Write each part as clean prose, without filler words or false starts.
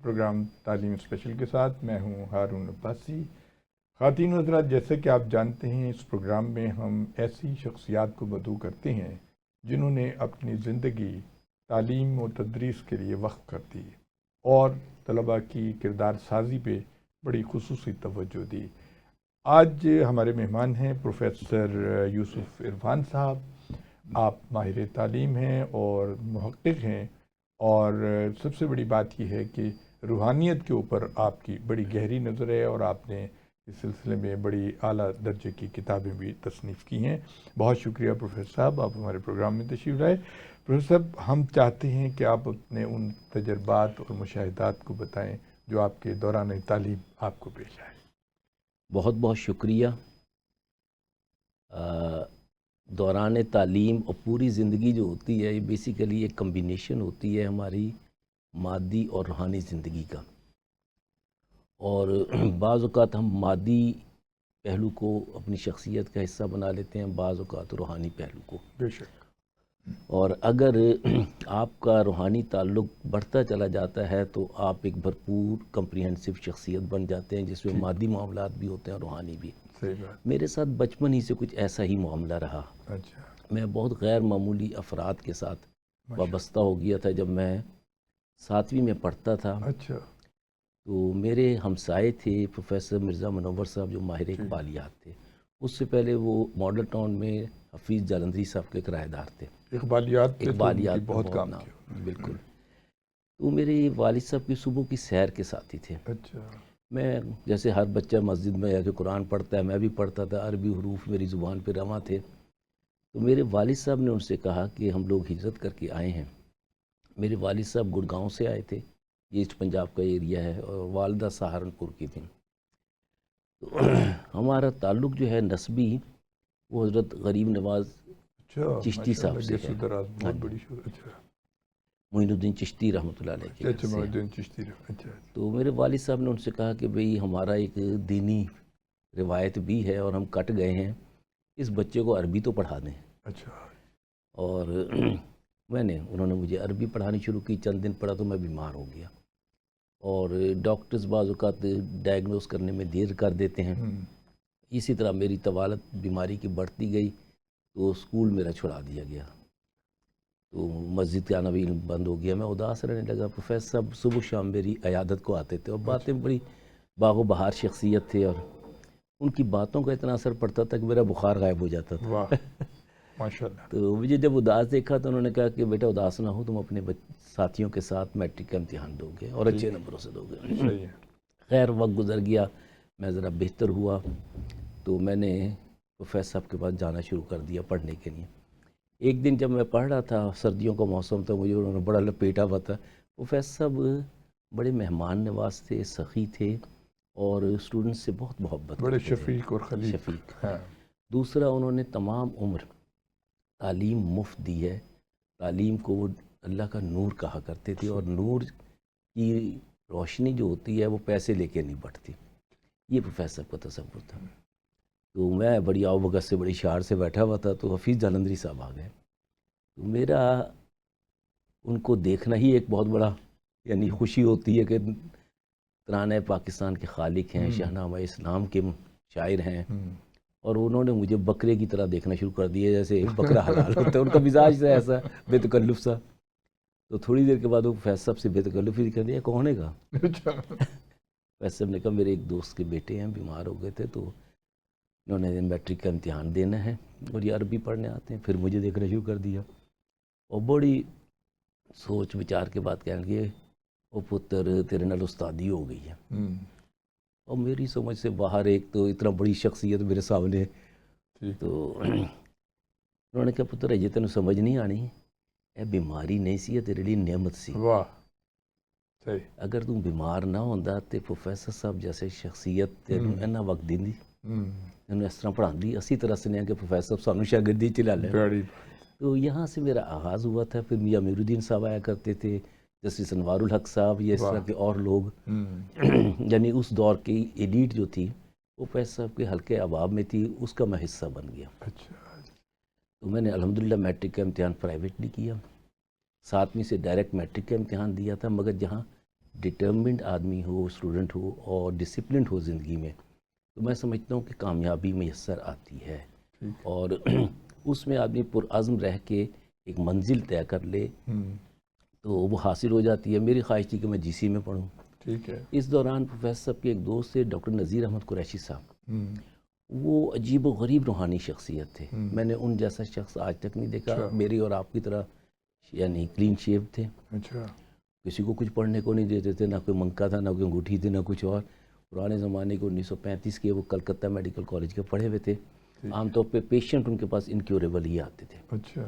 Programme تعلیم special کے ساتھ میں ہوں ہارون عباسی۔ خواتین و حضرات، جیسے کہ آپ جانتے ہیں اس پروگرام میں ہم ایسی شخصیات کو مدعو کرتے ہیں جنہوں نے اپنی زندگی تعلیم و تدریس کے لیے وقف کر دی اور طلباء کی کردار سازی پہ بڑی خصوصی توجہ دی۔ آج ہمارے مہمان ہیں پروفیسر یوسف عرفان صاحب۔ آپ ماہر تعلیم ہیں اور محقق ہیں، اور سب سے بڑی بات یہ ہے کہ روحانیت کے اوپر آپ کی بڑی گہری نظر ہے، اور آپ نے اس سلسلے میں بڑی اعلیٰ درجے کی کتابیں بھی تصنیف کی ہیں۔ بہت شکریہ پروفیسر صاحب، آپ ہمارے پروگرام میں تشریف لائے۔ پروفیسر صاحب، ہم چاہتے ہیں کہ آپ اپنے ان تجربات اور مشاہدات کو بتائیں جو آپ کے دوران تعلیم آپ کو پیش آئے۔ بہت بہت شکریہ۔ دوران تعلیم اور پوری زندگی جو ہوتی ہے، یہ بیسیکلی ایک کمبینیشن ہوتی ہے ہماری مادی اور روحانی زندگی کا، اور بعض اوقات ہم مادی پہلو کو اپنی شخصیت کا حصہ بنا لیتے ہیں، بعض اوقات روحانی پہلو کو۔ بے شک۔ اور اگر آپ کا روحانی تعلق بڑھتا چلا جاتا ہے تو آپ ایک بھرپور کمپریہنسو شخصیت بن جاتے ہیں، جس میں مادی معاملات بھی ہوتے ہیں اور روحانی بھی۔ صحیح بات۔ میرے ساتھ بچپن ہی سے کچھ ایسا ہی معاملہ رہا۔ اچھا۔ میں بہت غیر معمولی افراد کے ساتھ وابستہ ہو گیا تھا جب میں 7ویں میں پڑھتا تھا۔ اچھا۔ تو میرے ہمسائے تھے پروفیسر مرزا منور صاحب، جو ماہر اقبالیات تھے۔ اس سے پہلے وہ ماڈل ٹاؤن میں حفیظ جالندھری صاحب کے کرایہ دار تھے۔ اقبالیات پہ اقبالیات تو بہت کام کیا۔ بالکل۔ تو میرے والد صاحب کی صبح کی سیر کے ساتھی تھے۔ اچھا۔ میں جیسے ہر بچہ مسجد میں جا کے قرآن پڑھتا ہے، میں بھی پڑھتا تھا، عربی حروف میری زبان پہ رواں تھے۔ تو میرے والد صاحب نے ان سے کہا کہ ہم لوگ ہجرت کر کے آئے ہیں۔ میرے والد صاحب گڑگاؤں سے آئے تھے، ایسٹ پنجاب کا ایریا ہے، اور والدہ سہارنپور کی تھیں۔ تو ہمارا تعلق جو ہے نسبی، وہ حضرت غریب نواز چشتی صاحب سے ہے۔ بہت بڑی شہرت۔ اچھا۔ معین الدین چشتی رحمۃ اللہ علیہ کے گھر اچھا، سے۔ معین الدین چشتی۔ اچھا۔ تو میرے والد صاحب نے ان سے کہا کہ بھئی ہمارا ایک دینی روایت بھی ہے اور ہم کٹ گئے ہیں، اس بچے کو عربی تو پڑھا دیں۔ اچھا۔ اور انہوں نے مجھے عربی پڑھانی شروع کی۔ چند دن پڑھا تو میں بیمار ہو گیا، اور ڈاکٹرز بعض اوقات ڈائگنوز کرنے میں دیر کر دیتے ہیں۔ اسی طرح میری طوالت بیماری کی بڑھتی گئی، تو اسکول میرا چھڑا دیا گیا، تو مسجد کے آنا بھی بند ہو گیا۔ میں اداس رہنے لگا۔ پروفیسر صاحب صبح شام میری عیادت کو آتے تھے، اور باتیں بڑی باغ و بہار شخصیت تھے، اور ان کی باتوں کا اتنا اثر پڑتا تھا کہ میرا بخار غائب ہو جاتا تھا۔ واہ، ماشاءاللہ۔ تو مجھے جب اداس دیکھا تو انہوں نے کہا کہ بیٹا اداس نہ ہو، تم اپنے ساتھیوں کے ساتھ میٹرک کا امتحان دو گے اور اچھے نمبروں سے دو گے۔ صحیح ہے۔ خیر وقت گزر گیا، میں ذرا بہتر ہوا، تو میں نے پروفیسر صاحب کے پاس جانا شروع کر دیا پڑھنے کے لیے۔ ایک دن جب میں پڑھ رہا تھا، سردیوں کا موسم تھا، مجھے انہوں نے بڑا لپیٹا ہوا تھا۔ پروفیسر صاحب بڑے مہمان نواز تھے، سخی تھے، اور اسٹوڈنٹ سے بہت محبت بڑے کرتے تھے۔ شفیق اور خلیق۔ شفیق۔ ہاں۔ دوسرا، انہوں نے تمام عمر تعلیم مفت دی ہے۔ تعلیم کو وہ اللہ کا نور کہا کرتے تھے، اور نور کی روشنی جو ہوتی ہے وہ پیسے لے کے نہیں بڑھتی۔ یہ پروفیسر صاحب کا تصور تھا۔ تو میں بڑی آؤ بگت سے، بڑی شعار سے بیٹھا ہوا تھا، تو حفیظ جالندھری صاحب آ گئے۔ تو میرا ان کو دیکھنا ہی ایک بہت بڑا یعنی خوشی ہوتی ہے کہ ترانہ پاکستان کے خالق ہیں، شاہنامہ اسلام کے شاعر ہیں، اور انہوں نے مجھے بکرے کی طرح دیکھنا شروع کر دیا، جیسے بکرا حلال ہوتا ہے۔ ان کا مزاج تھا ایسا بے تکلف سا۔ تو تھوڑی دیر کے بعد وہ فیصل صاحب سے بے تکلف ہی کہہ دیا، کون ہے گا؟ فیصل صاحب نے کہا میرے ایک دوست کے بیٹے ہیں، بیمار ہو گئے تھے، تو انہوں نے میٹرک کا امتحان دینا ہے، اور یہ عربی پڑھنے آتے ہیں۔ پھر مجھے دیکھنا شروع کر دیا، اور بڑی سوچ وچار کے بعد کہنے لگے، او پتر تیرے نال استادی ہو گئی ہے۔ اور میری سمجھ سے باہر ایک تو اتنا بڑی شخصیت میرے سامنے، تو انہوں نے کہا پتر یہ تینوں سمجھ نہیں آنی، اے بیماری نہیں سی، تیرے لیے نعمت سی۔ واہ، صحیح۔ اگر تم بیمار نہ ہوندا تے پروفیسر صاحب جیسے شخصیت تینوں اینا وقت دیندی، تینوں اس طرح پڑھاندی، اسی طرح سے نہیں کہ پروفیسر صاحب سانوں شاگردی چلا لیں۔ تو یہاں سے میرا آغاز ہوا تھا۔ پھر میاں امیر الدین صاحب آیا کرتے تھے، جسٹس انوار الحق صاحب، یہ اس طرح کے اور لوگ، یعنی اس دور کی ایلیٹ جو تھی وہ پروفیسر صاحب کے حلقے احباب میں تھی، اس کا میں حصہ بن گیا۔ تو میں نے الحمدللہ میٹرک کا امتحان پرائیویٹلی کیا، 7ویں سے ڈائریکٹ میٹرک کا امتحان دیا تھا، مگر جہاں ڈٹرمنڈ آدمی ہو، اسٹوڈنٹ ہو اور ڈسپلنڈ ہو زندگی میں، تو میں سمجھتا ہوں کہ کامیابی میسر آتی ہے، اور اس میں آدمی پرعزم رہ کے ایک منزل طے کر لے تو وہ حاصل ہو جاتی ہے۔ میری خواہش تھی کہ میں جی سی میں پڑھوں۔ ٹھیک ہے۔ اس دوران پروفیسر صاحب کے ایک دوست تھے ڈاکٹر نذیر احمد قریشی صاحب، وہ عجیب و غریب روحانی شخصیت تھے، میں نے ان جیسا شخص آج تک نہیں دیکھا، میری اور آپ کی طرح یعنی کلین شیو تھے، اچھا، کسی کو کچھ پڑھنے کو نہیں دیتے تھے، نہ کوئی منکا تھا، نہ کوئی انگوٹھی تھی، نہ کچھ اور۔ پرانے زمانے کے 1935 کے وہ کلکتہ میڈیکل کالج کے پڑھے ہوئے تھے، عام طور پہ پیشنٹ ان کے پاس انکیوریبل ہی آتے تھے۔ اچھا،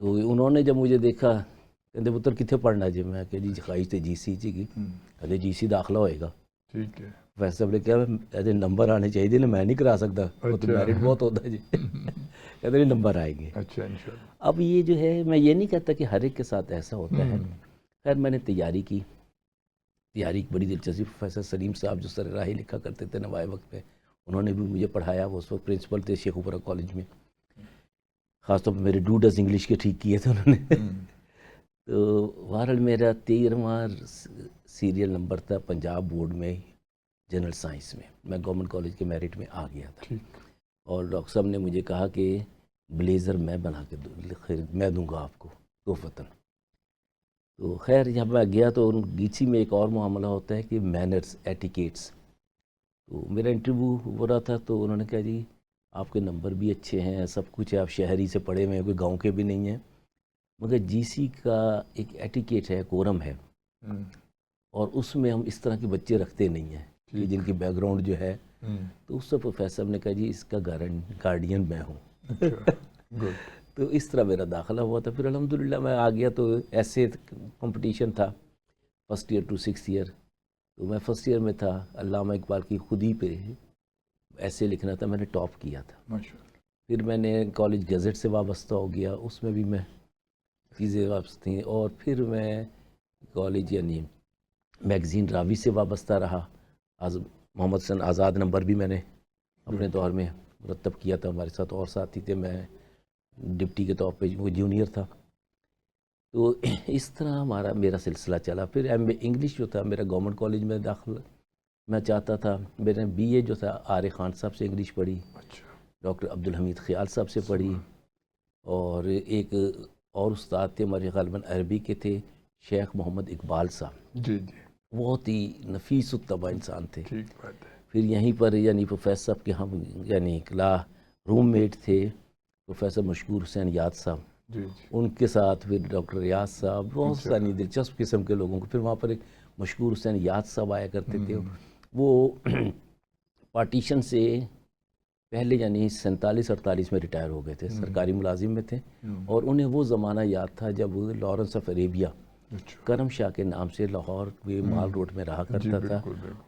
تو انہوں نے جب مجھے دیکھا کہتے پتر کتنے پڑھنا جی، میں کہ جی خواہش تھے جی سی کی، کہتے جی سی داخلہ ہوئے گا۔ ٹھیک ہے۔ ویسے نے کیا ایسے نمبر آنے چاہیے نا، میں نہیں کرا سکتا، وہ تو میرٹ بہت ہوتا ہے جی، کہتے نہیں نمبر آئیں گے۔ اچھا، انشاءاللہ۔ اب یہ جو ہے میں یہ نہیں کہتا کہ ہر ایک کے ساتھ ایسا ہوتا ہے، خیر میں نے تیاری کی بڑی دلچسپی، پروفیسر سلیم صاحب جو سر راہی لکھا کرتے تھے نوائے وقت پہ، انہوں نے بھی مجھے پڑھایا، وہ اس وقت پرنسپل تھے شیخ اوپرا کالج میں، خاص طور پہ میرے ڈوڈز انگلش کے ٹھیک کیے تھے انہوں نے۔ تو بہرحال میرا 13واں سیریل نمبر تھا پنجاب بورڈ میں جنرل سائنس میں گورنمنٹ کالج کے میرٹ میں آ گیا تھا، اور ڈاکٹر صاحب نے مجھے کہا کہ بلیزر میں بنا کے میں دوں گا آپ کو تحفتاً۔ تو خیر جب میں گیا تو گیچی میں ایک اور معاملہ ہوتا ہے کہ مینرز، ایٹیکیٹس، تو میرا انٹرویو ہو رہا تھا، تو انہوں نے کہا جی آپ کے نمبر بھی اچھے ہیں، سب کچھ ہے، آپ شہری سے پڑھے ہوئے ہیں، کوئی گاؤں کے بھی نہیں ہیں، مگر جی سی کا ایک ایٹیکیٹ ہے، کورم ہے، اور اس میں ہم اس طرح کے بچے رکھتے نہیں ہیں کہ جن کی بیک گراؤنڈ جو ہے، تو اس سے پروفیسر نے کہا جی اس کا گارڈین میں ہوں۔ تو اس طرح میرا داخلہ ہوا تھا، پھر الحمدللہ میں آ گیا، تو ایسے کمپٹیشن تھا first year to 6th year, تو میں فرسٹ ایئر میں تھا، علامہ اقبال کی خودی پہ ایسے لکھنا تھا، میں نے ٹاپ کیا تھا۔ پھر میں نے کالج گزٹ سے وابستہ ہو گیا، اس میں بھی میں چیزیں وابستہ تھیں، اور پھر میں کالج یعنی میگزین راوی سے وابستہ رہا، محمد حسن آزاد نمبر بھی میں نے اپنے دور میں مرتب کیا تھا، ہمارے ساتھ اور ساتھی تھے، میں ڈپٹی کے طور پہ وہ جونیئر تھا۔ تو اس طرح میرا سلسلہ چلا۔ پھر ایم اے انگلش جو تھا میرا گورنمنٹ کالج میں داخل میں چاہتا تھا، میں نے بی اے جو تھا آر خان صاحب سے انگلش پڑھی، ڈاکٹر عبدالحمید خیال صاحب سے پڑھی، اور ایک اور استاد تھے ہمارے غالباً عربی کے تھے، شیخ محمد اقبال صاحب، جی، بہت ہی نفیس الطبع انسان تھے۔ ٹھیک بات ہے۔ پھر یہیں پر یعنی پروفیسر صاحب کے ہم یعنی روم میٹ تھے پروفیسر مشکور حسین یاد صاحب، ان کے ساتھ پھر ڈاکٹر ریاض صاحب، بہت ساری دلچسپ قسم کے لوگوں کو۔ پھر وہاں پر ایک مشکور حسین یاد صاحب آیا کرتے تھے، وہ پارٹیشن سے پہلے یعنی 47-48 میں ریٹائر ہو گئے تھے، سرکاری ملازم میں تھے، اور انہیں وہ زمانہ یاد تھا جب لارنس آف عریبیہ کرم شاہ کے نام سے لاہور میں مال روڈ میں رہا کرتا تھا،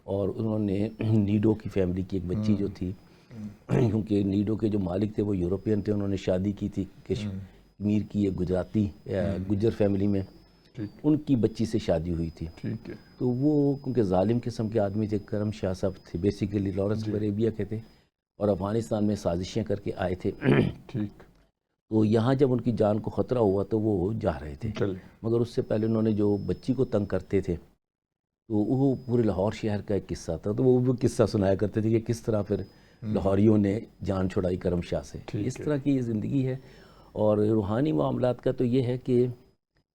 اور انہوں نے نیڈو کی فیملی کی ایک بچی جو تھی، کیونکہ نیڈو کے جو مالک تھے وہ یورپین تھے، انہوں نے شادی کی تھی کشمیر کی ایک گجراتی گجر فیملی میں، ان کی بچی سے شادی ہوئی تھی۔ تو وہ کیونکہ ظالم قسم کے آدمی تھے، کرم شاہ صاحب تھے، بیسیکلی لارنس آف عریبیہ کے تھے، اور افغانستان میں سازشیں کر کے آئے تھے۔ تو یہاں جب ان کی جان کو خطرہ ہوا تو وہ جا رہے تھے، مگر اس سے پہلے انہوں نے جو بچی کو تنگ کرتے تھے، تو وہ پورے لاہور شہر کا ایک قصہ تھا، تو وہ بھی قصہ سنایا کرتے تھے کہ کس طرح پھر لاہوریوں نے جان چھڑائی کرم شاہ سے۔ اس طرح کی یہ زندگی ہے۔ اور روحانی معاملات کا تو یہ ہے کہ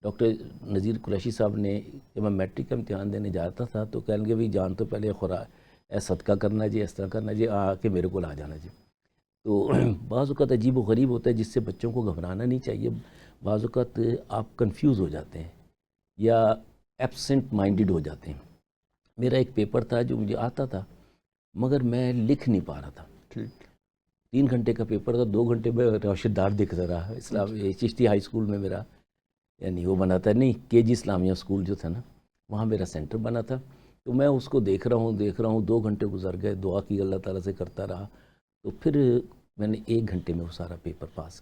ڈاکٹر نذیر قریشی صاحب نے جب میں میٹرک کا امتحان دینے جاتا تھا تو کہیں گے بھی جان تو پہلے صدقہ کرنا جی، اس طرح کرنا جی، آ کے میرے کو آ جانا جی۔ تو بعض اوقات عجیب و غریب ہوتا ہے جس سے بچوں کو گھبرانا نہیں چاہیے، بعض اوقات آپ کنفیوز ہو جاتے ہیں یا ایبسنٹ مائنڈڈ ہو جاتے ہیں۔ میرا ایک پیپر تھا جو مجھے آتا تھا مگر میں لکھ نہیں پا رہا تھا، 3 گھنٹے کا پیپر تھا، 2 گھنٹے میں روشن دار دکھتا رہا۔ اسلام چشتی ہائی اسکول میں میرا یعنی وہ بنا تھا، نہیں کے جی اسلامیہ اسکول جو تھا نا، وہاں میرا سینٹر بنا تھا، تو میں اس کو دیکھ رہا ہوں 2 گھنٹے گزر گئے، دعا کی اللہ تعالیٰ سے کرتا رہا، تو پھر میں نے 1 گھنٹے میں وہ سارا پیپر پاس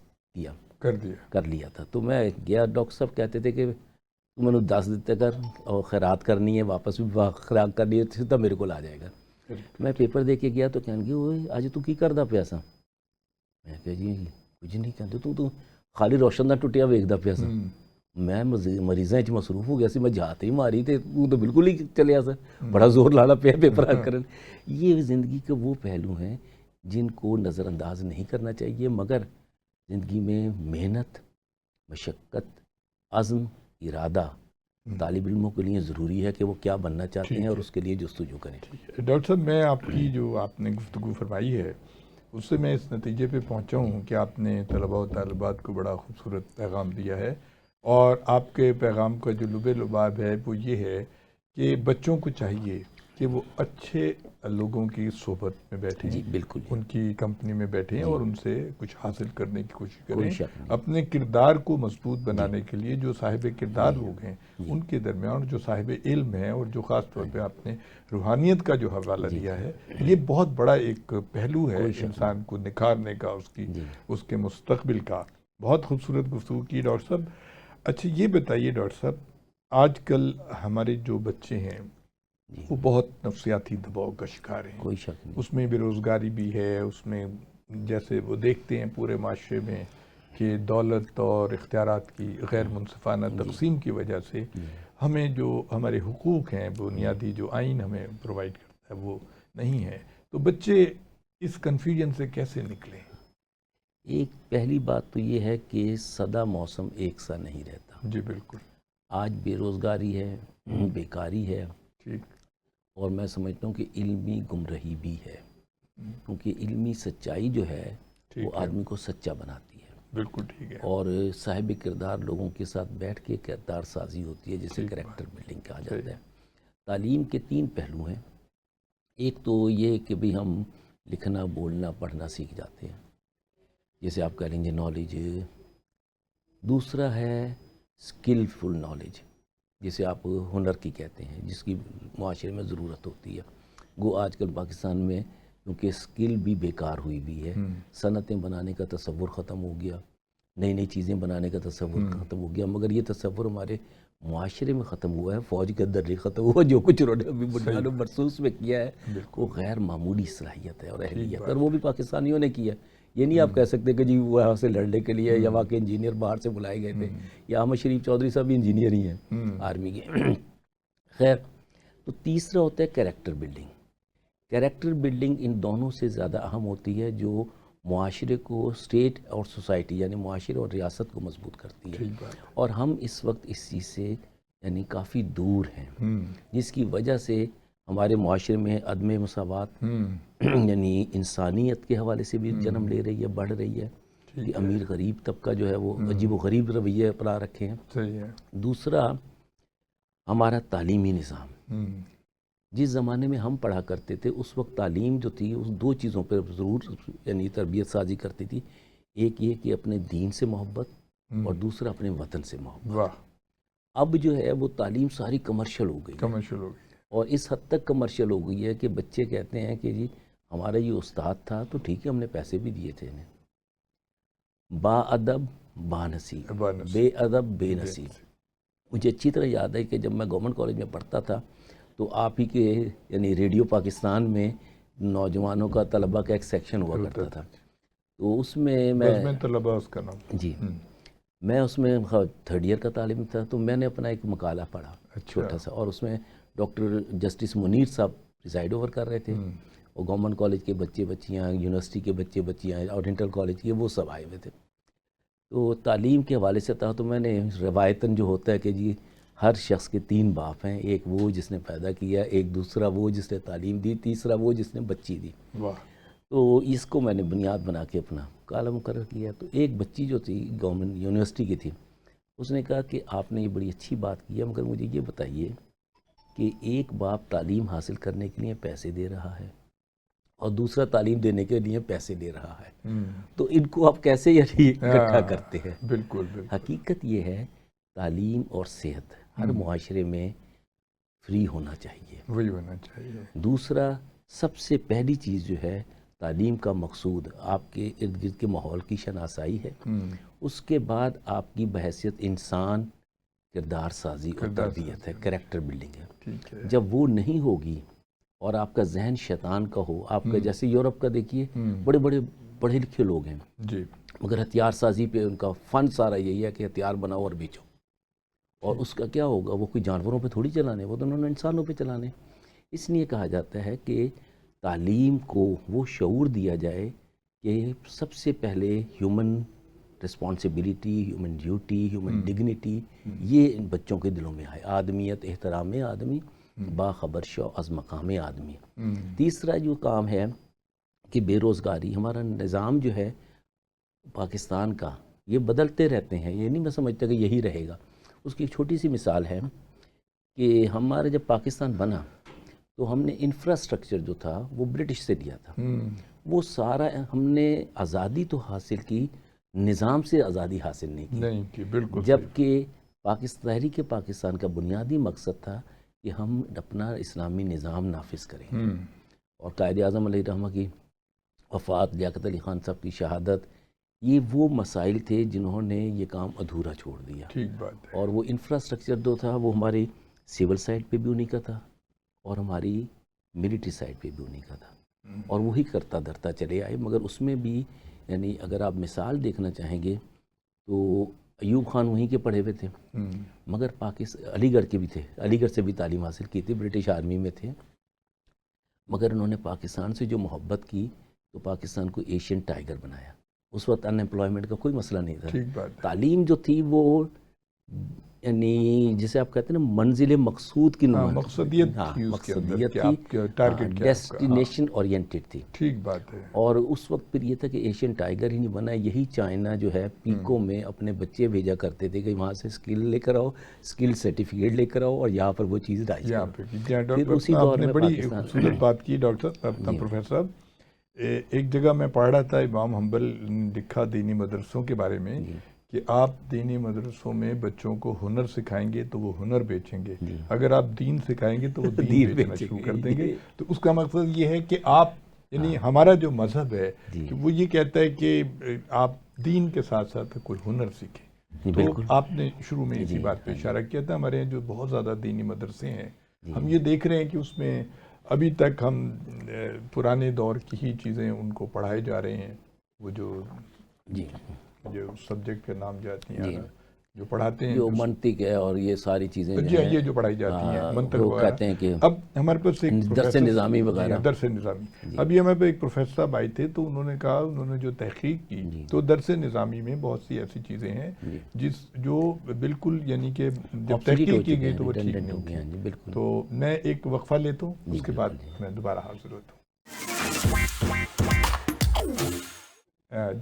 کر لیا تھا۔ تو میں گیا، ڈاکٹر صاحب کہتے تھے کہ تو میں نے 10 دیتے کر اور خیرات کرنی ہے، واپس بھی خیرات کرنی ہے، سیدھا میرے کو آ جائے گا۔ میں پیپر دے کے گیا تو کہنے گے اوئے آج تو کی کردا پیا سا؟ میں کہا جی کچھ نہیں کہتے، تو خالی روشن دا ٹوٹیا ویکھدا پیا سا۔ میں مریضاں چ مصروف ہو گیا سی، میں جاتے ہی ماری تے وہ تو بالکل ہی چلیا سا، بڑا زور لانا پیا پیپر حل کرن۔ یہ زندگی کے وہ پہلو ہیں جن کو نظر انداز نہیں کرنا چاہیے، مگر زندگی میں محنت، مشقت، عزم، ارادہ طالب علموں کے لیے ضروری ہے کہ وہ کیا بننا چاہتے ہیں اور اس کے لیے جستجو کریں۔ ڈاکٹر صاحب، میں آپ کی جو آپ نے گفتگو فرمائی ہے اس سے میں اس نتیجے پہ پہنچا ہوں کہ آپ نے طلباء و طالبات کو بڑا خوبصورت پیغام دیا ہے، اور آپ کے پیغام کا جو لب لباب ہے وہ یہ ہے کہ بچوں کو چاہیے کہ وہ اچھے لوگوں کی صحبت میں بیٹھیں، جی بالکل، ان کی کمپنی میں بیٹھیں اور ان سے کچھ حاصل کرنے کی کوشش کریں، کوئی شک نہیں۔ اپنے کردار کو مضبوط بنانے کے لیے جو صاحب کردار لوگ ہیں ان کے درمیان، جو صاحب علم ہیں، اور جو خاص طور پہ آپ نے روحانیت کا جو حوالہ دیا ہے، یہ بہت بڑا ایک پہلو ہے انسان کو نکھارنے کا، اس کے مستقبل کا۔ بہت خوبصورت گفتگو کی ڈاکٹر صاحب۔ اچھا یہ بتائیے ڈاکٹر صاحب، آج کل ہمارے جو بچے ہیں وہ بہت نفسیاتی دباؤ کا شکار ہیں، کوئی شک نہیں، اس میں بے روزگاری بھی ہے، اس میں جیسے وہ دیکھتے ہیں پورے معاشرے میں کہ دولت اور اختیارات کی غیر منصفانہ تقسیم کی وجہ سے ہمیں جو ہمارے حقوق ہیں، بنیادی جو آئین ہمیں پرووائڈ کرتا ہے وہ نہیں ہے، تو بچے اس کنفیوژن سے کیسے نکلیں؟ ایک پہلی بات تو یہ ہے کہ سدا موسم ایک سا نہیں رہتا۔ جی بالکل، آج بے روزگاری ہے، بیکاری ہے، ٹھیک، اور میں سمجھتا ہوں کہ علمی گمراہی بھی ہے، کیونکہ علمی سچائی جو ہے وہ آدمی کو سچا بناتی ہے۔ بالکل ٹھیک ہے، اور صاحب کردار لوگوں کے ساتھ بیٹھ کے کردار سازی ہوتی ہے، جسے کریکٹر بلڈنگ کہا جاتا ہے۔ تعلیم کے 3 پہلو ہیں۔ ایک تو یہ کہ بھی ہم لکھنا، بولنا، پڑھنا سیکھ جاتے ہیں، جیسے آپ کہہ لیں گے نالج۔ دوسرا ہے سکلفل نالج، جسے آپ ہنر کی کہتے ہیں، جس کی معاشرے میں ضرورت ہوتی ہے۔ گو آج کل پاکستان میں کیونکہ سکل بھی بیکار ہوئی بھی ہے، صنعتیں بنانے کا تصور ختم ہو گیا، نئی نئی چیزیں بنانے کا تصور ختم ہو گیا، مگر یہ تصور ہمارے معاشرے میں ختم ہوا ہے، فوج کے اندر نہیں ختم ہوا۔ جو کچھ انہوں نے ابھی بنیاد و مرصوص میں کیا ہے وہ غیر معمولی صلاحیت ہے اور اہلیت، اور وہ بھی پاکستانیوں نے کیا ہے۔ یہ نہیں آپ کہہ سکتے کہ جی وہاں سے لڑنے کے لیے یا وہاں کے انجینئر باہر سے بلائے گئے تھے، یا احمد شریف چودھری صاحب بھی انجینئر ہی ہیں آرمی کے۔ خیر، تو تیسرا ہوتا ہے کریکٹر بلڈنگ۔ کریکٹر بلڈنگ ان دونوں سے زیادہ اہم ہوتی ہے، جو معاشرے کو، اسٹیٹ اور سوسائٹی یعنی معاشرے اور ریاست کو مضبوط کرتی ہے، اور ہم اس وقت اس چیز سے یعنی کافی دور ہیں، جس کی وجہ سے ہمارے معاشرے میں عدم مساوات یعنی انسانیت کے حوالے سے بھی جنم لے رہی ہے، بڑھ رہی ہے، کہ امیر غریب طبقہ جو ہے وہ عجیب و غریب رویے اپنا رکھے ہیں۔ دوسرا ہمارا تعلیمی نظام، جس زمانے میں ہم پڑھا کرتے تھے اس وقت تعلیم جو تھی اس 2 چیزوں پر ضرور یعنی تربیت سازی کرتی تھی، ایک یہ کہ اپنے دین سے محبت، اور دوسرا اپنے وطن سے محبت۔ اب جو ہے وہ تعلیم ساری کمرشل ہو گئی ہے، اور اس حد تک کمرشل ہو گئی ہے کہ بچے کہتے ہیں کہ جی ہمارا یہ استاد تھا تو ٹھیک ہے، ہم نے پیسے بھی دیے تھے انہیں۔ با ادب با نصیب، بے ادب بے نصیب۔ مجھے اچھی طرح یاد ہے کہ جب میں گورنمنٹ کالج میں پڑھتا تھا تو آپ ہی کے یعنی ریڈیو پاکستان میں نوجوانوں کا، طلباء کا ایک سیکشن ہوا کرتا تھا، تو اس میں میں طلباء اس کا نام، جی میں اس میں 3rd ایئر کا طالب تھا، تو میں نے اپنا ایک مقالہ پڑھا چھوٹا سا، اور اس میں ڈاکٹر جسٹس منیر صاحب پریزائڈ اوور کر رہے تھے، اور گورنمنٹ کالج کے بچے بچیاں، یونیورسٹی کے بچے بچیاں، اورینٹل کالج کے، وہ سب آئے ہوئے تھے۔ تو تعلیم کے حوالے سے تھا، تو میں نے روایتاً جو ہوتا ہے کہ جی ہر شخص کے 3 باپ ہیں، ایک وہ جس نے پیدا کیا، ایک دوسرا وہ جس نے تعلیم دی، تیسرا وہ جس نے بچی دی۔ تو اس کو میں نے بنیاد بنا کے اپنا کالم مقرر کیا۔ تو ایک بچی جو تھی گورنمنٹ یونیورسٹی کی تھی، اس نے کہا کہ آپ نے یہ بڑی اچھی بات کی ہے، مگر مجھے یہ بتائیے کہ ایک باپ تعلیم حاصل کرنے کے لیے پیسے دے رہا ہے اور دوسرا تعلیم دینے کے لیے پیسے دے رہا ہے، تو ان کو آپ کیسے یعنی اکٹھا کرتے ہیں؟ بالکل۔ حقیقت یہ ہے تعلیم اور صحت ہر معاشرے میں فری ہونا چاہیے، وہی ہونا چاہیے۔ دوسرا سب سے پہلی چیز جو ہے تعلیم کا مقصود آپ کے ارد گرد کے ماحول کی شناسائی ہے، اس کے بعد آپ کی بحیثیت انسان کردار سازی اور تربیت ہے، کریکٹر بلڈنگ ہے۔ جب وہ نہیں ہوگی اور آپ کا ذہن شیطان کا ہو، آپ کا جیسے یورپ کا دیکھیے بڑے بڑے پڑھے لکھے لوگ ہیں، مگر ہتھیار سازی پہ ان کا فن سارا یہی ہے کہ ہتھیار بناؤ اور بیچو، اور اس کا کیا ہوگا، وہ کوئی جانوروں پہ تھوڑی چلانے، وہ تو انہوں نے انسانوں پہ چلانے. اس لیے کہا جاتا ہے کہ تعلیم کو وہ شعور دیا جائے کہ سب سے پہلے human responsibility, human duty, human dignity یہ ان بچوں کے دلوں میں آئے. آدمیت، احترام آدمی، باخبر شو از مقام آدمی. تیسرا جو کام ہے کہ بے روزگاری، ہمارا نظام جو ہے پاکستان کا یہ بدلتے رہتے ہیں، یہ نہیں میں سمجھتا کہ یہی رہے گا. اس کی ایک چھوٹی سی مثال ہے کہ ہمارا جب پاکستان بنا تو ہم نے انفراسٹرکچر جو تھا وہ برٹش سے لیا تھا. وہ سارا ہم نے آزادی تو حاصل کی، نظام سے آزادی حاصل نہیں کی. بالکل. جبکہ تحریک پاکستان کا بنیادی مقصد تھا کہ ہم اپنا اسلامی نظام نافذ کریں. اور قائد اعظم علیہ الرحمہ کی وفات، لیاقت علی خان صاحب کی شہادت، یہ وہ مسائل تھے جنہوں نے یہ کام ادھورا چھوڑ دیا. ٹھیک بات ہے. اور وہ انفراسٹرکچر جو تھا وہ ہماری سول سائڈ پہ بھی انہی کا تھا اور ہماری ملٹری سائڈ پہ بھی انہی کا تھا، اور وہی کرتا دھرتا چلے آئے. مگر اس میں بھی یعنی اگر آپ مثال دیکھنا چاہیں گے تو ایوب خان وہیں کے پڑھے ہوئے تھے، مگر علی گڑھ کے بھی تھے، علی گڑھ سے بھی تعلیم حاصل کی تھی، برٹش آرمی میں تھے. مگر انہوں نے پاکستان سے جو محبت کی تو پاکستان کو ایشین ٹائیگر بنایا. اس وقت ان ایمپلائمنٹ کا کوئی مسئلہ نہیں تھا. ٹھیک بات. تعلیم جو تھی وہ یعنی جسے آپ کہتے ہیں نا منزل مقصود کی مقصدیت تھی، ڈیسٹینیشن اورینٹڈ تھی. ٹھیک بات ہے. اور اس وقت پھر یہ تھا کہ ایشین ٹائیگر ہی نہیں بنا، یہی چائنا جو ہے پیکو میں اپنے بچے بھیجا کرتے تھے کہ وہاں سے اسکل لے کر آؤ، اسکل سرٹیفکیٹ لے کر آؤ اور یہاں پر وہ چیز ڈائی. پھر اسی دور میں بڑی خوبصورت بات کی ڈاکٹر پروفیسر صاحب. ایک جگہ میں پڑھ رہا تھا، امام حنبل نے لکھا دینی مدرسوں کے بارے میں کہ آپ دینی مدرسوں میں بچوں کو ہنر سکھائیں گے تو وہ ہنر بیچیں گے، اگر آپ دین سکھائیں گے تو وہ دین بیچنا شروع کر دیں گے. تو اس کا مقصد یہ ہے کہ آپ یعنی ہمارا جو مذہب ہے کہ وہ یہ کہتا ہے کہ آپ دین کے ساتھ ساتھ کوئی ہنر سیکھیں. تو آپ نے شروع میں اسی بات پہ اشارہ کیا تھا. ہمارے یہاں جو بہت زیادہ دینی مدرسے ہیں، ہم یہ دیکھ رہے ہیں کہ اس میں ابھی تک ہم پرانے دور کی ہی چیزیں ان کو پڑھائے جا رہے ہیں. وہ جو سبجیکٹ کا نام جاتی ہیں جو پڑھاتے ہیں، جو منطق ہے اور یہ ساری چیزیں یہ جو پڑھائی جاتی ہیں منطق وغیرہ، کہتے ہیں کہ اب ہمارے پاس ایک درس نظامی وغیرہ، درس نظامی. ابھی ہمارے پاس ایک پروفیسر صاحب آئے تھے تو انہوں نے کہا، انہوں نے جو تحقیق کی تو درس نظامی میں بہت سی ایسی چیزیں ہیں جو بالکل یعنی کہ جب تحقیق کی گئی تو وہ ٹھیک نہیں ہوتی. تو میں ایک وقفہ لیتا ہوں، اس کے بعد میں دوبارہ حاضر ہوتا ہوں.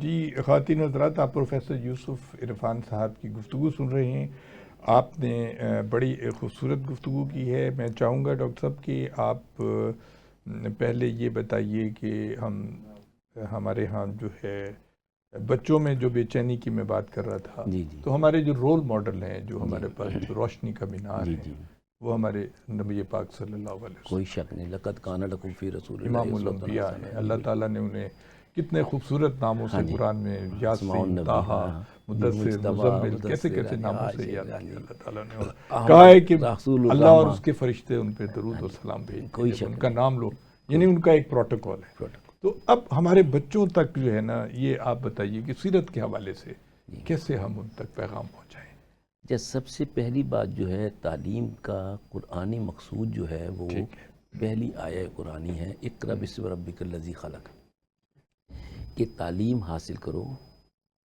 جی خواتین حضرات، آپ پروفیسر یوسف عرفان صاحب کی گفتگو سن رہے ہیں. آپ نے بڑی خوبصورت گفتگو کی ہے. میں چاہوں گا ڈاکٹر صاحب کہ آپ پہلے یہ بتائیے کہ ہمارے ہاں جو ہے بچوں میں جو بے چینی کی میں بات کر رہا تھا، تو ہمارے جو رول ماڈل ہیں، جو ہمارے پاس جو روشنی کا مینار ہے، وہ ہمارے نبی پاک صلی اللہ علیہ وسلم، کوئی شک نہیں، لقد کان لکم فی رسول اللہ امام الانبیاء ہیں. اللہ تعالیٰ نے انہیں کتنے خوبصورت ناموں سے قرآن میں یاسین، طٰہٰ، مدثر، مزمل، کیسے کیسے ناموں سے یاد کیا. اللہ تعالیٰ نے کہا ہے کہ اللہ اور اس کے فرشتے ان پہ درود و سلام بھیجتے ہیں، جب ان کا نام لو، یعنی ان کا ایک پروٹوکول ہے. تو اب ہمارے بچوں تک جو ہے نا، یہ آپ بتائیے کہ سیرت کے حوالے سے کیسے ہم ان تک پیغام پہنچائیں. سب سے پہلی بات جو ہے تعلیم کا قرآنی مقصود جو ہے وہ پہلی آیہ قرآنی ہے، اقرأ باسم ربک الذی خلق، کہ تعلیم حاصل کرو،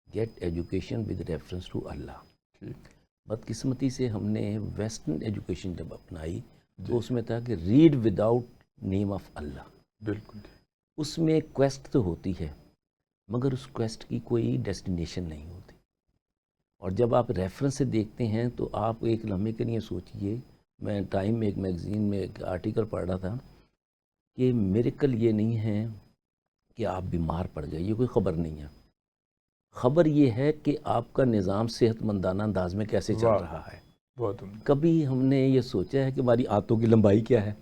get education with reference to اللہ. بدقسمتی سے ہم نے ویسٹرن ایجوکیشن جب اپنائی تو اس میں تھا کہ ریڈ وداؤٹ نیم آف اللہ. بالکل. اس میں کویسٹ تو ہوتی ہے مگر اس کویسٹ کی کوئی ڈیسٹینیشن نہیں ہوتی. اور جب آپ ریفرنس سے دیکھتے ہیں تو آپ ایک لمحے کے لیے سوچئے، میں ٹائم میں ایک میگزین میں ایک آرٹیکل پڑھ رہا تھا کہ میریکل یہ نہیں ہے کہ آپ بیمار پڑ گئے، یہ کوئی خبر نہیں ہے. خبر یہ ہے کہ آپ کا نظام صحت مندانہ انداز میں کیسے چل رہا ہے. کبھی ہم نے یہ سوچا ہے کہ ہماری آنتوں کی لمبائی کیا ہے،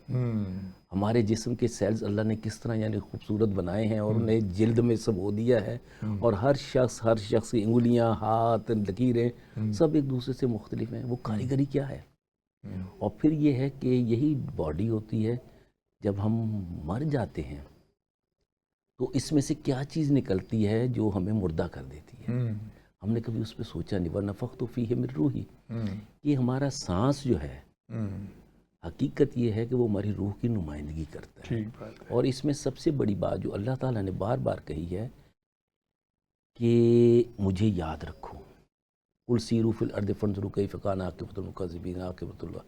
ہمارے جسم کے سیلز اللہ نے کس طرح یعنی خوبصورت بنائے ہیں اور انہیں جلد میں سبو دیا ہے، اور ہر شخص کی انگلیاں، ہاتھ، لکیریں سب ایک دوسرے سے مختلف ہیں. وہ کاریگری کیا ہے. اور پھر یہ ہے کہ یہی باڈی ہوتی ہے، جب ہم مر جاتے ہیں تو اس میں سے کیا چیز نکلتی ہے جو ہمیں مردہ کر دیتی ہے. ہم نے کبھی اس پہ سوچا نہیں. وَنَفَخْتُ فِيهِ مِن رُوحِي، کہ ہمارا سانس جو ہے حقیقت یہ ہے کہ وہ ہماری روح کی نمائندگی کرتا ہے. ٹھیک بات ہے. اور اس میں سب سے بڑی بات جو اللہ تعالیٰ نے بار بار کہی ہے کہ مجھے یاد رکھو، قل سیروا فی الارض فانظروا کیف کان عاقبۃ المکذبین عاقبۃ اللہ،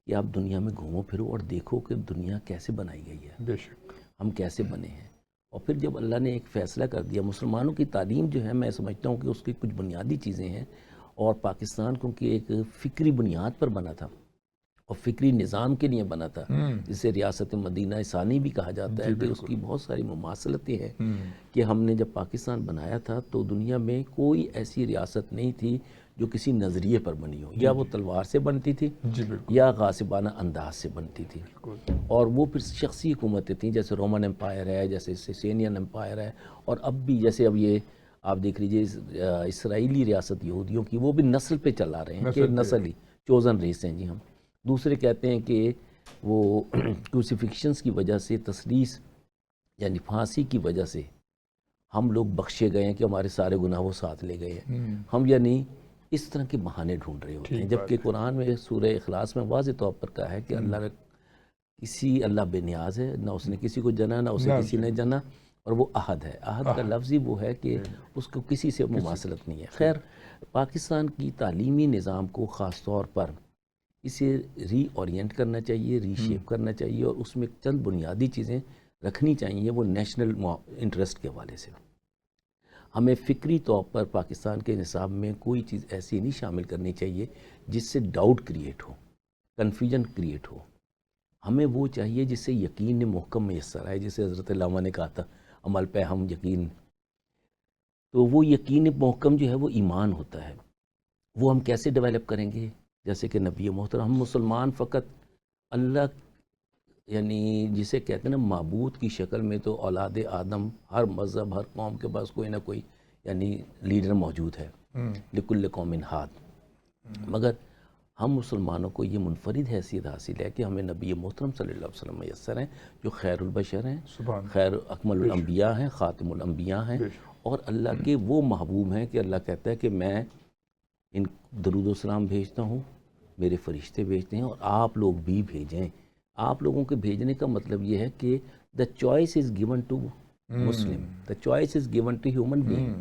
کہ آپ دنیا میں گھومو پھرو اور دیکھو کہ دنیا کیسے بنائی گئی ہے، بے شک. ہم کیسے بنے ہیں. اور پھر جب اللہ نے ایک فیصلہ کر دیا، مسلمانوں کی تعلیم جو ہے میں سمجھتا ہوں کہ اس کی کچھ بنیادی چیزیں ہیں، اور پاکستان کیونکہ ایک فکری بنیاد پر بنا تھا اور فکری نظام کے لیے بنا تھا، جسے ریاست مدینہ ثانی بھی کہا جاتا ہے، کہ اس کی بہت ساری مماثلتیں ہیں. کہ ہم نے جب پاکستان بنایا تھا تو دنیا میں کوئی ایسی ریاست نہیں تھی جو کسی نظریے پر بنی ہو، یا وہ تلوار سے بنتی تھی یا غاصبانہ انداز سے بنتی تھی. اور وہ پھر شخصی حکومتیں تھیں، جیسے رومن امپائر ہے، جیسے سیسینین امپائر ہے، اور اب بھی جیسے اب یہ آپ دیکھ لیجئے اسرائیلی ریاست یہودیوں کی، وہ بھی نسل پہ چلا رہے ہیں کہ نسلی چوزن ریس ہیں جی ہم. دوسرے کہتے ہیں کہ وہ کروسیفکشنز کی وجہ سے، تسلیس یعنی پھانسی کی وجہ سے ہم لوگ بخشے گئے ہیں کہ ہمارے سارے گناہ وہ ساتھ لے گئے ہیں. ہم یعنی اس طرح کے بہانے ڈھونڈ رہے ہوتے ہیں، جبکہ قرآن میں سورہ اخلاص میں واضح طور پر کہا ہے کہ اللہ بے نیاز ہے، نہ اس نے کسی کو جنا، نہ اسے کسی نے جنا، اور وہ احد ہے. احد کا لفظ ہی وہ ہے کہ اس کو کسی سے مماثلت نہیں ہے. خیر، پاکستان کی تعلیمی نظام کو خاص طور پر اسے ری اورینٹ کرنا چاہیے، ری شیپ کرنا چاہیے، اور اس میں چند بنیادی چیزیں رکھنی چاہیے. وہ نیشنل انٹرسٹ کے حوالے سے ہمیں فکری طور پر پاکستان کے نصاب میں کوئی چیز ایسی نہیں شامل کرنی چاہیے جس سے ڈاؤٹ کریٹ ہو، کنفیوژن کریٹ ہو. ہمیں وہ چاہیے جس سے یقین محکم میسر آئے، جیسے حضرت علامہ نے کہا تھا عمل پہ ہم یقین. تو وہ یقین محکم جو ہے وہ ایمان ہوتا ہے. وہ ہم کیسے ڈیولپ کریں گے؟ جیسے کہ نبی محترم، ہم مسلمان فقط اللہ یعنی جسے کہتے ہیں نا معبود کی شکل میں تو اولاد آدم، ہر مذہب ہر قوم کے پاس کوئی نہ کوئی یعنی لیڈر موجود ہے، لکل قوم ہاد. مگر ہم مسلمانوں کو یہ منفرد حیثیت حاصل ہے کہ ہمیں نبی محترم صلی اللہ علیہ وسلم میسر ہیں، جو خیر البشر ہیں، خیر اکمل الانبیاء ہیں، خاتم الانبیاء ہیں، اور اللہ کے وہ محبوب ہیں کہ اللہ کہتا ہے کہ میں ان درود و سلام بھیجتا ہوں، میرے فرشتے بھیجتے ہیں، اور آپ لوگ بھی بھیجیں. آپ لوگوں کے بھیجنے کا مطلب یہ ہے کہ the choice is given to Muslim, the choice is given to human being.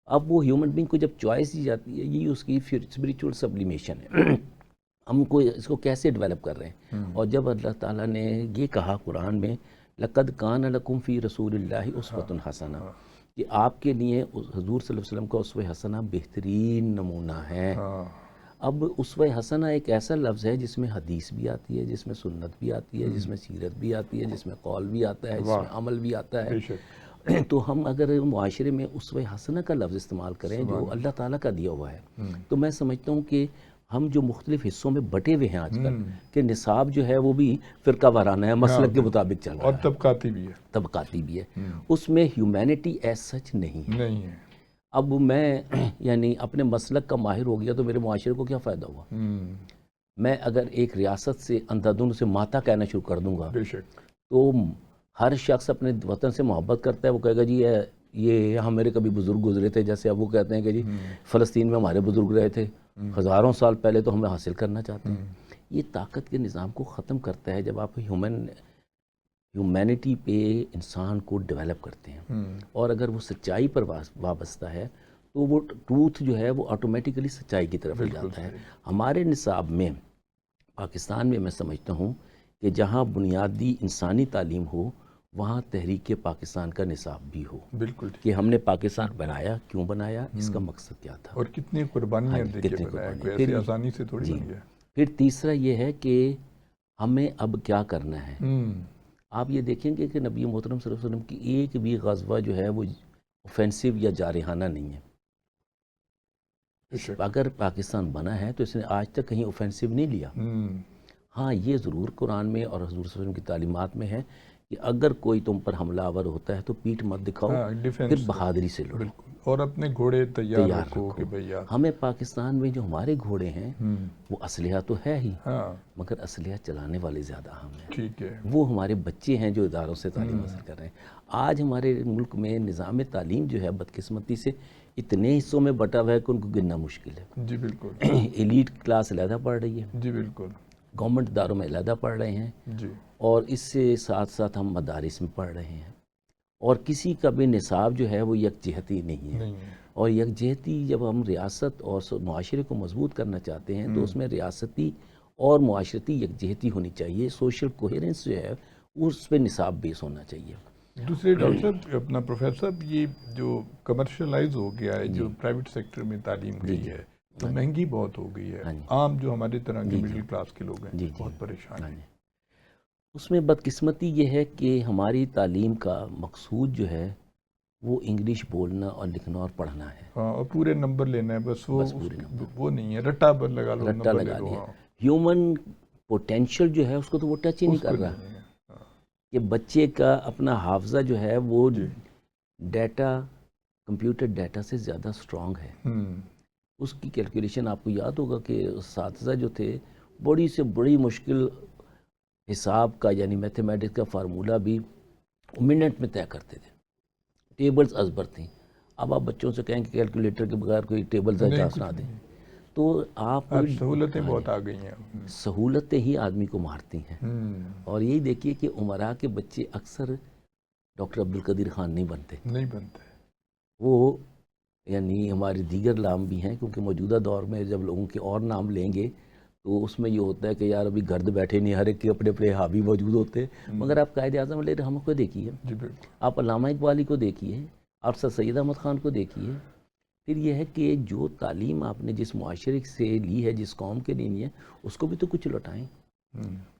اب وہ ہیومن بینگ کو جب چوائس دی جاتی ہے، یہ اس کی اسپریچول سبلیمیشن ہے. ہم کو اس کو کیسے ڈیولپ کر رہے ہیں؟ اور جب اللہ تعالیٰ نے یہ کہا قرآن میں لَقَدْ كَانَ لَكُمْ فِي رَسُولِ اللَّهِ أُسْوَةٌ حَسَنَةٌ، کہ آپ کے لیے حضور صلی اللہ علیہ وسلم کا اسوہ حسنہ بہترین نمونہ ہے. اب اسوہ حسنہ ایک ایسا لفظ ہے جس میں حدیث بھی آتی ہے، جس میں سنت بھی آتی ہے، جس میں سیرت بھی آتی ہے، جس میں قول بھی آتا ہے، جس میں عمل بھی آتا ہے. تو ہم اگر معاشرے میں اسوہ حسنہ کا لفظ استعمال کریں جو اللہ تعالیٰ کا دیا ہوا ہے، تو میں سمجھتا ہوں کہ ہم جو مختلف حصوں میں بٹے ہوئے ہیں آج کل، کہ نصاب جو ہے وہ بھی فرقہ وارانہ ہے، مسلک کے مطابق چل رہا ہے، اور طبقاتی بھی ہے. اس میں ہیومینٹی ایز سچ نہیں ہے. اب میں یعنی اپنے مسلک کا ماہر ہو گیا تو میرے معاشرے کو کیا فائدہ ہوا؟ میں اگر ایک ریاست سے اندھادھند سے ماتا کہنا شروع کر دوں گا تو ہر شخص اپنے وطن سے محبت کرتا ہے، وہ کہے گا جی یہ یہاں میرے کبھی بزرگ گزرے تھے، جیسے اب وہ کہتے ہیں کہ جی فلسطین میں ہمارے بزرگ رہے تھے ہزاروں سال پہلے، تو ہمیں حاصل کرنا چاہتے ہیں. یہ طاقت کے نظام کو ختم کرتا ہے جب آپ ہیومینٹی پہ انسان کو ڈیولپ کرتے ہیں. اور اگر وہ سچائی پر وابستہ ہے تو وہ ٹروتھ جو ہے وہ آٹومیٹیکلی سچائی کی طرف لے جاتا ہے. ہمارے نصاب میں پاکستان میں میں سمجھتا ہوں کہ جہاں بنیادی انسانی تعلیم ہو وہاں تحریک پاکستان کا نصاب بھی ہو. بالکل کہ ہم نے پاکستان بنایا، کیوں بنایا، اس کا مقصد کیا تھا، اور کتنی قربانیاں دے کے بنایا، کوئی ایسی آسانی سے تھوڑی بن گیا. پھر تیسرا یہ ہے کہ ہمیں اب کیا کرنا ہے. آپ یہ دیکھیں گے کہ نبی محترم صلی اللہ علیہ وسلم کی ایک بھی غزوہ جو ہے وہ اوفینسو یا جارحانہ نہیں ہے. اگر پاکستان بنا ہے تو اس نے آج تک کہیں اوفینسو نہیں لیا. ہاں یہ ضرور قرآن میں اور حضور صلی اللہ علیہ وسلم کی تعلیمات میں ہے کہ اگر کوئی تم پر حملہ آور ہوتا ہے تو پیٹھ مت دکھاؤ، پھر بہادری سے لڑو، اور اپنے گھوڑے تیار رکھو کہ بھیا. ہمیں پاکستان میں جو ہمارے گھوڑے ہیں وہ اسلحہ تو ہے ہی، مگر اسلحہ چلانے والے زیادہ اہم ہیں. ٹھیک ہے، وہ ہمارے بچے ہیں جو اداروں سے تعلیم حاصل کر رہے ہیں. آج ہمارے ملک میں نظام تعلیم جو ہے بدقسمتی سے اتنے حصوں میں بٹا ہوا ہے کہ ان کو گننا مشکل ہے. جی بالکل. ایلیٹ کلاس علیحدہ پڑھ رہی ہے, جی بالکل. گورنمنٹ اداروں میں علیحدہ پڑھ رہے ہیں, جی. اور اس سے ساتھ ساتھ ہم مدارس میں پڑھ رہے ہیں, اور کسی کا بھی نصاب جو ہے وہ یکجہتی نہیں ہے. نہیں ہے. اور یکجہتی جب ہم ریاست اور معاشرے کو مضبوط کرنا چاہتے ہیں تو اس میں ریاستی اور معاشرتی یکجہتی ہونی چاہیے. سوشل کوہیرنس جو ہے اس پہ نصاب بیس ہونا چاہیے. دوسرے ڈاکٹر صاحب اپنا پروفیسر صاحب, یہ جو کمرشلائز ہو گیا ہے, جو پرائیویٹ سیکٹر میں تعلیم گئی ہے تو مہنگی بہت ہو گئی ہے. عام جو ہمارے طرح کے مڈل کلاس کے لوگ ہیں بہت پریشان ہیں. اس میں بدقسمتی یہ ہے کہ ہماری تعلیم کا مقصود جو ہے وہ انگلش بولنا اور لکھنا اور پڑھنا ہے. ہاں, اور پورے نمبر لینا ہے بس. وہ نہیں ہے, رٹا پر لگا لو, رٹا لگا لیا. ہیومن پوٹینشیل جو ہے اس کو تو وہ ٹچ ہی نہیں کر رہا کہ بچے کا اپنا حافظہ جو ہے وہ ڈیٹا, کمپیوٹر ڈیٹا سے زیادہ سٹرونگ ہے. اس کی کیلکولیشن آپ کو یاد ہوگا کہ اساتذہ جو تھے بڑی سے بڑی مشکل حساب کا یعنی میتھمیٹکس کا فارمولہ بھی منٹ میں طے کرتے تھے. ٹیبلز ازبر تھیں. اب آپ بچوں سے کہیں کہ کیلکولیٹر کے بغیر کوئی ٹیبلز سنا دیں تو آپ سہولتیں بہت آ گئی ہیں. سہولتیں ہی آدمی کو مارتی ہیں. اور یہی دیکھیے کہ عمرا کے بچے اکثر ڈاکٹر عبدالقدیر خان نہیں بنتے. وہ یعنی ہمارے دیگر نام بھی ہیں, کیونکہ موجودہ دور میں جب لوگوں کے اور نام لیں گے تو اس میں یہ ہوتا ہے کہ یار ابھی گرد بیٹھے نہیں, ہر ایک کے اپنے اپنے حاوی موجود ہوتے. مگر آپ قائد اعظم علیہ رحمہ کو دیکھیے, آپ علامہ اقبالی کو دیکھیے, آپ سر سید احمد خان کو دیکھیے. پھر یہ ہے کہ جو تعلیم آپ نے جس معاشرے سے لی ہے, جس قوم کے لیے لی ہے, اس کو بھی تو کچھ لوٹائیں.